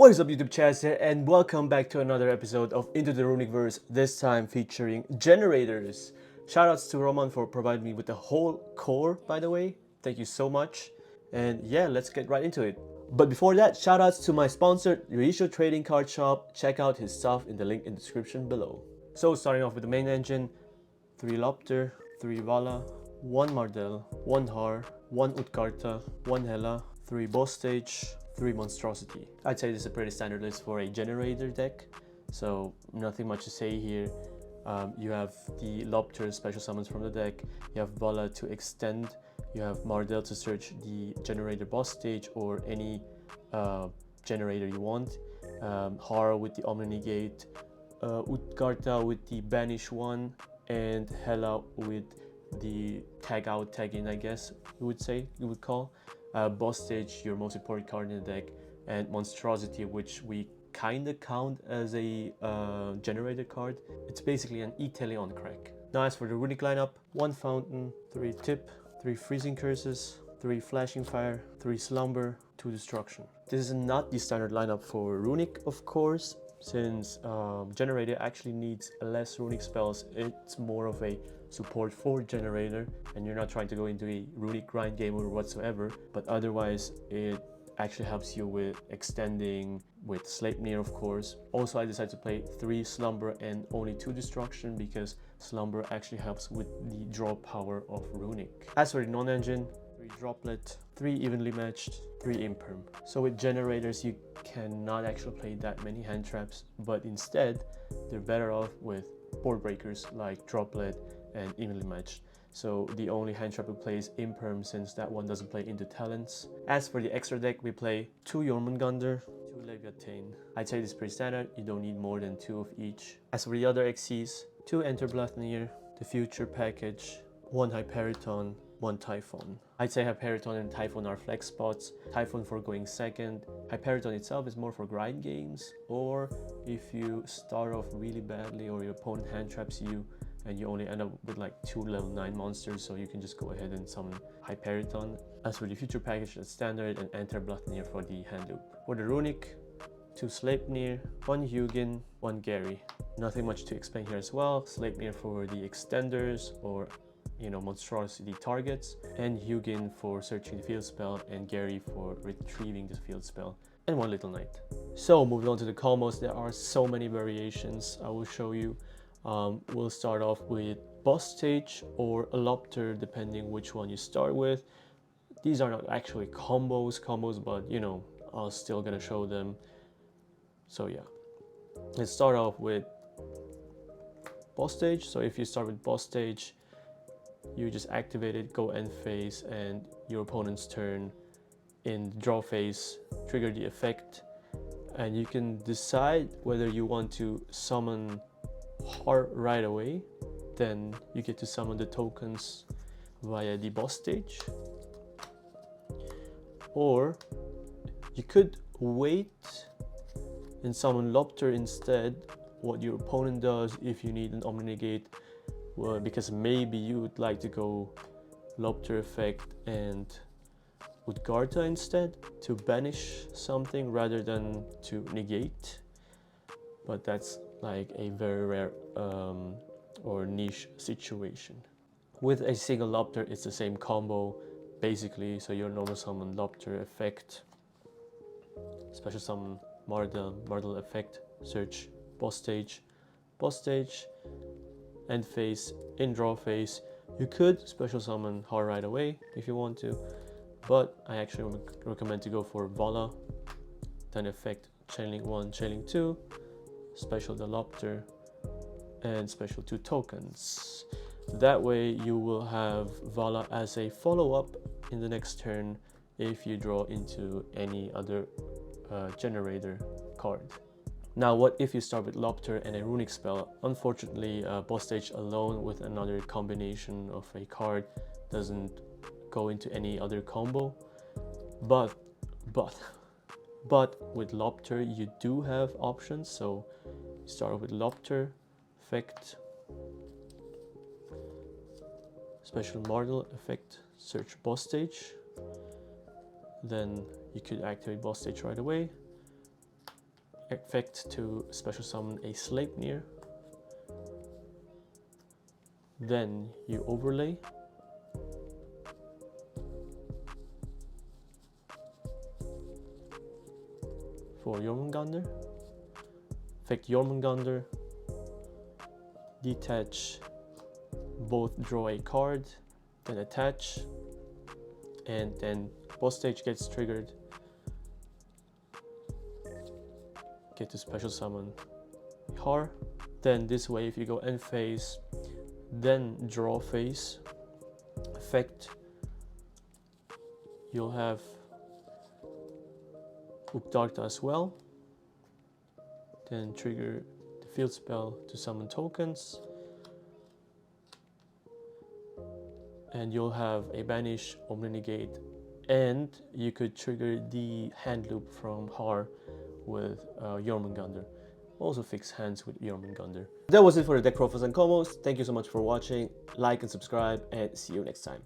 What is up, YouTube Chaz here, and welcome back to another episode of Into the Runick-Verse, this time featuring Generators. Shoutouts to Roman for providing me with the whole core, by the way. Thank you so much. And yeah, let's get right into it. But before that, shoutouts to my sponsor, Reissue Trading Card Shop. Check out his stuff in the link in the description below. So starting off with the main engine, 3 Lopter, 3 Vala, 1 Mardel, 1 Har, 1 Utkarta, 1 Hela, 3 Boss Stage, 3 Monstrosity. I'd say this is a pretty standard list for a Generaider deck, so nothing much to say here. You have the Lopter special summons from the deck, you have Vala to extend, you have Mardel to search the Generaider boss stage or any Generaider you want, Har with the Omni Negate, Utkarta with the Banish one, and Hela with the tag out, tag in, I guess you would call. Boss stage, your most important card in the deck, and Monstrosity, which we kinda count as a Generaider card. It's basically an E-Tele on crack. Now as for the Runick lineup, 1 Fountain, 3 Tip, 3 Freezing Curses, 3 Flashing Fire, 3 Slumber, 2 Destruction. This is not the standard lineup for Runick, of course, since Generaider actually needs less Runick spells. It's more of a support for Generaider, and you're not trying to go into a Runick grind game or whatsoever, but otherwise it actually helps you with extending, with Sleipnir, of course. Also, I decided to play 3 Slumber and only 2 Destruction because Slumber actually helps with the draw power of Runick. As for the non-engine, 3 Droplet, 3 Evenly Matched, 3 Imperm. So with Generators you cannot actually play that many hand traps, but instead they're better off with board breakers like Droplet and Evenly Matched. So the only hand trap we play is Imperm, since that one doesn't play into talents. As for the extra deck, we play 2 Jormungandr, 2 Leviathan. I'd say this is pretty standard, you don't need more than 2 of each. As for the other XCs, 2 Enterblathnir, the Future Package, 1 Hyperiton, 1 Typhon. I'd say Hyperiton and Typhon are flex spots. Typhon for going second. Hyperiton itself is more for grind games, or if you start off really badly or your opponent hand traps you and you only end up with like 2 level 9 monsters, so you can just go ahead and summon Hyperiton. As for the Future Package, that's standard, and Enterblathnir for the hand loop. For the Runick, 2 Sleipnir, 1 Hugin, 1 Gary. Nothing much to explain here as well. Sleipnir for the extenders or monstrosity targets, and Hugin for searching the field spell, and Gary for retrieving the field spell, and 1 Little Knight. So moving on to the combos, there are so many variations I will show you. We'll start off with Boss Stage or a Lopter, depending which one you start with. These are not actually combos, but I'm still gonna show them. So yeah, let's start off with Boss Stage. So if you start with Boss Stage, you just activate it, go end phase, and your opponent's turn in draw phase, trigger the effect, and you can decide whether you want to summon Har right away. Then you get to summon the tokens via the boss stage, or you could wait and summon Lopter instead. What your opponent does, if you need an Omni Negate, because maybe you would like to go Lopter effect and Utkarta instead to banish something rather than to negate, but that's like a very rare or niche situation. With a single Lopter, it's the same combo basically. So your normal summon Lopter effect, special summon Mardel effect, search boss stage, end phase, in draw phase. You could special summon Har right away if you want to, but I actually recommend to go for Vala, then effect Chaining 1, Chaining 2, special the Lopter, and special 2 tokens. That way you will have Vala as a follow-up in the next turn if you draw into any other Generaider card. Now, what if you start with Lopter and a Runick spell? Unfortunately, boss stage alone with another combination of a card doesn't go into any other combo, but with Lopter you do have options. So start off with Lopter, effect, special Mardel effect, search boss stage, then you could activate boss stage right away, effect to special summon a Sleipnir. Then you overlay. For Jormungandr. Effect Jormungandr. Detach. Both draw a card, then attach, and then boss stage gets triggered. Get to special summon Har. Then this way, if you go end phase, then draw phase, effect, you'll have Updarta as well. Then trigger the field spell to summon tokens. And you'll have a banish, Omni-Negate, and you could trigger the hand loop from Har with Jormungandr. Also fix hands with Jormungandr. That was it for the deck profiles and combos. Thank you so much for watching. Like and subscribe, and see you next time.